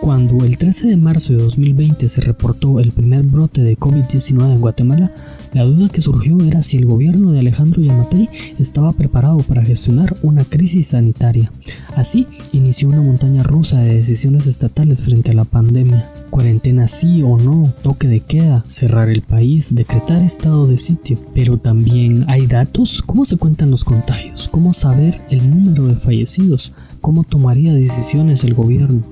Cuando el 13 de marzo de 2020 se reportó el primer brote de COVID-19 en Guatemala, la duda que surgió era si el gobierno de Alejandro Yamatei estaba preparado para gestionar una crisis sanitaria. Así, inició una montaña rusa de decisiones estatales frente a la pandemia. Cuarentena sí o no, toque de queda, cerrar el país, decretar estado de sitio. Pero también hay datos. ¿Cómo se cuentan los contagios? ¿Cómo saber el número de fallecidos? ¿Cómo tomaría decisiones el gobierno?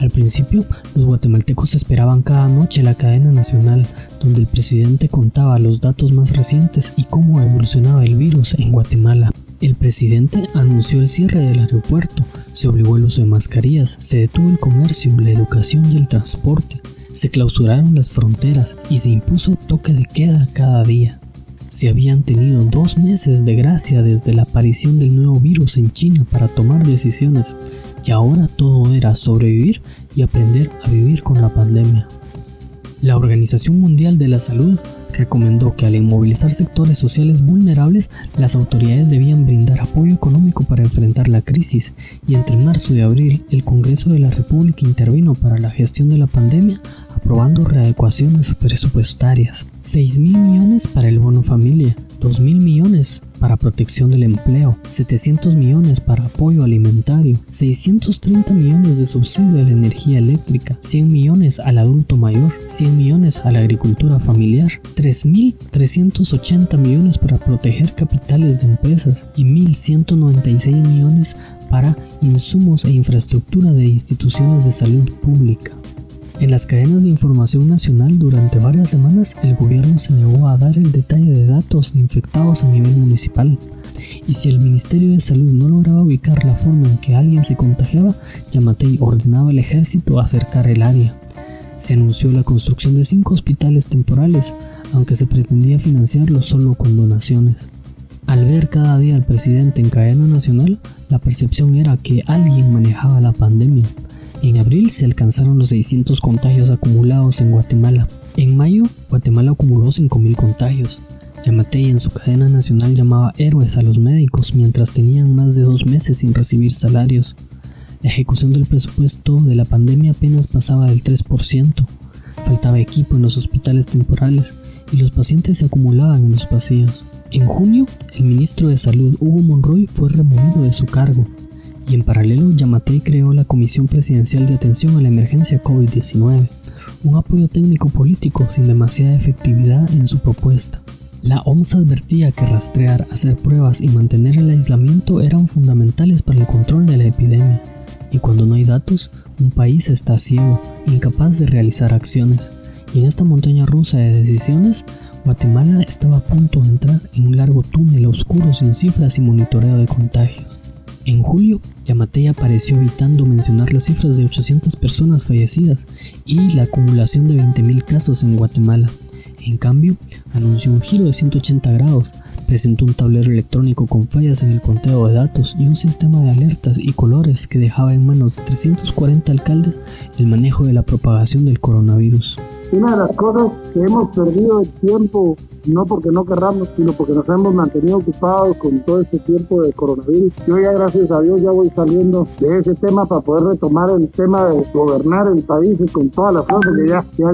Al principio, los guatemaltecos esperaban cada noche la cadena nacional, donde el presidente contaba los datos más recientes y cómo evolucionaba el virus en Guatemala. El presidente anunció el cierre del aeropuerto, se obligó el uso de mascarillas, se detuvo el comercio, la educación y el transporte, se clausuraron las fronteras y se impuso toque de queda cada día. Se habían tenido 2 meses de gracia desde la aparición del nuevo virus en China para tomar decisiones, y ahora todo era sobrevivir y aprender a vivir con la pandemia. La Organización Mundial de la Salud recomendó que al inmovilizar sectores sociales vulnerables, las autoridades debían brindar apoyo económico para enfrentar la crisis, y entre marzo y abril el Congreso de la República intervino para la gestión de la pandemia, aprobando readecuaciones presupuestarias. 6.000 millones para el bono familia, 2.000 millones para protección del empleo, 700 millones para apoyo alimentario, 630 millones de subsidio a la energía eléctrica, 100 millones al adulto mayor, 100 millones a la agricultura familiar, 3.380 millones para proteger capitales de empresas y 1.196 millones para insumos e infraestructura de instituciones de salud pública. En las cadenas de información nacional durante varias semanas el gobierno se negó a dar el detalle de datos de infectados a nivel municipal. Y si el Ministerio de Salud no lograba ubicar la forma en que alguien se contagiaba, Yamatei ordenaba al ejército acercar el área. Se anunció la construcción de 5 hospitales temporales, aunque se pretendía financiarlos solo con donaciones. Al ver cada día al presidente en cadena nacional, la percepción era que alguien manejaba la pandemia. En abril se alcanzaron los 600 contagios acumulados en Guatemala. En mayo, Guatemala acumuló 5.000 contagios. Yamatei en su cadena nacional llamaba héroes a los médicos mientras tenían más de 2 meses sin recibir salarios. La ejecución del presupuesto de la pandemia apenas pasaba del 3%. Faltaba equipo en los hospitales temporales y los pacientes se acumulaban en los pasillos. En junio, el ministro de Salud, Hugo Monroy, fue removido de su cargo. Y en paralelo, Yamatei creó la Comisión Presidencial de Atención a la Emergencia COVID-19, un apoyo técnico político sin demasiada efectividad en su propuesta. La OMS advertía que rastrear, hacer pruebas y mantener el aislamiento eran fundamentales para el control de la epidemia. Y cuando no hay datos, un país está ciego, incapaz de realizar acciones. Y en esta montaña rusa de decisiones, Guatemala estaba a punto de entrar en un largo túnel oscuro sin cifras y monitoreo de contagios. En julio, Yamatei apareció evitando mencionar las cifras de 800 personas fallecidas y la acumulación de 20.000 casos en Guatemala. En cambio, anunció un giro de 180 grados, presentó un tablero electrónico con fallas en el conteo de datos y un sistema de alertas y colores que dejaba en manos de 340 alcaldes el manejo de la propagación del coronavirus. Una de las cosas que hemos perdido el tiempo, no porque no querramos, sino porque nos hemos mantenido ocupados con todo este tiempo de coronavirus. Yo ya, gracias a Dios, ya voy saliendo de ese tema para poder retomar el tema de gobernar el país con toda la fuerza, que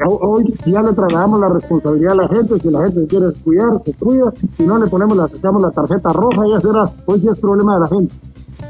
hoy ya le trasladamos la responsabilidad a la gente. Si la gente quiere cuidar, se cuida. Si no, le echamos la tarjeta roja, ya será. Hoy sí es problema de la gente.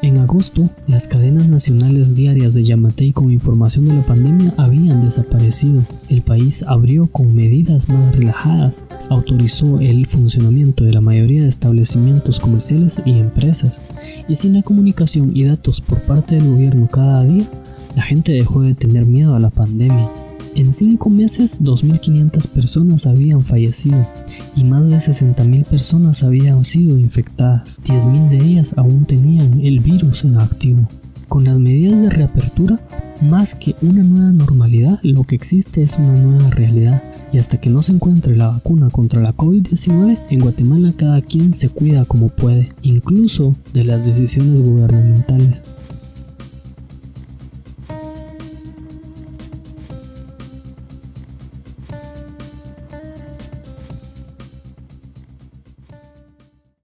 En agosto, las cadenas nacionales diarias de Yamatei con información de la pandemia habían desaparecido. El país abrió con medidas más relajadas, autorizó el funcionamiento de la mayoría de establecimientos comerciales y empresas, y sin la comunicación y datos por parte del gobierno cada día, la gente dejó de tener miedo a la pandemia. En 5 meses, 2.500 personas habían fallecido y más de 60.000 personas habían sido infectadas. 10.000 de ellas aún tenían el virus en activo. Con las medidas de reapertura, más que una nueva normalidad, lo que existe es una nueva realidad. Y hasta que no se encuentre la vacuna contra la COVID-19, en Guatemala cada quien se cuida como puede, incluso de las decisiones gubernamentales.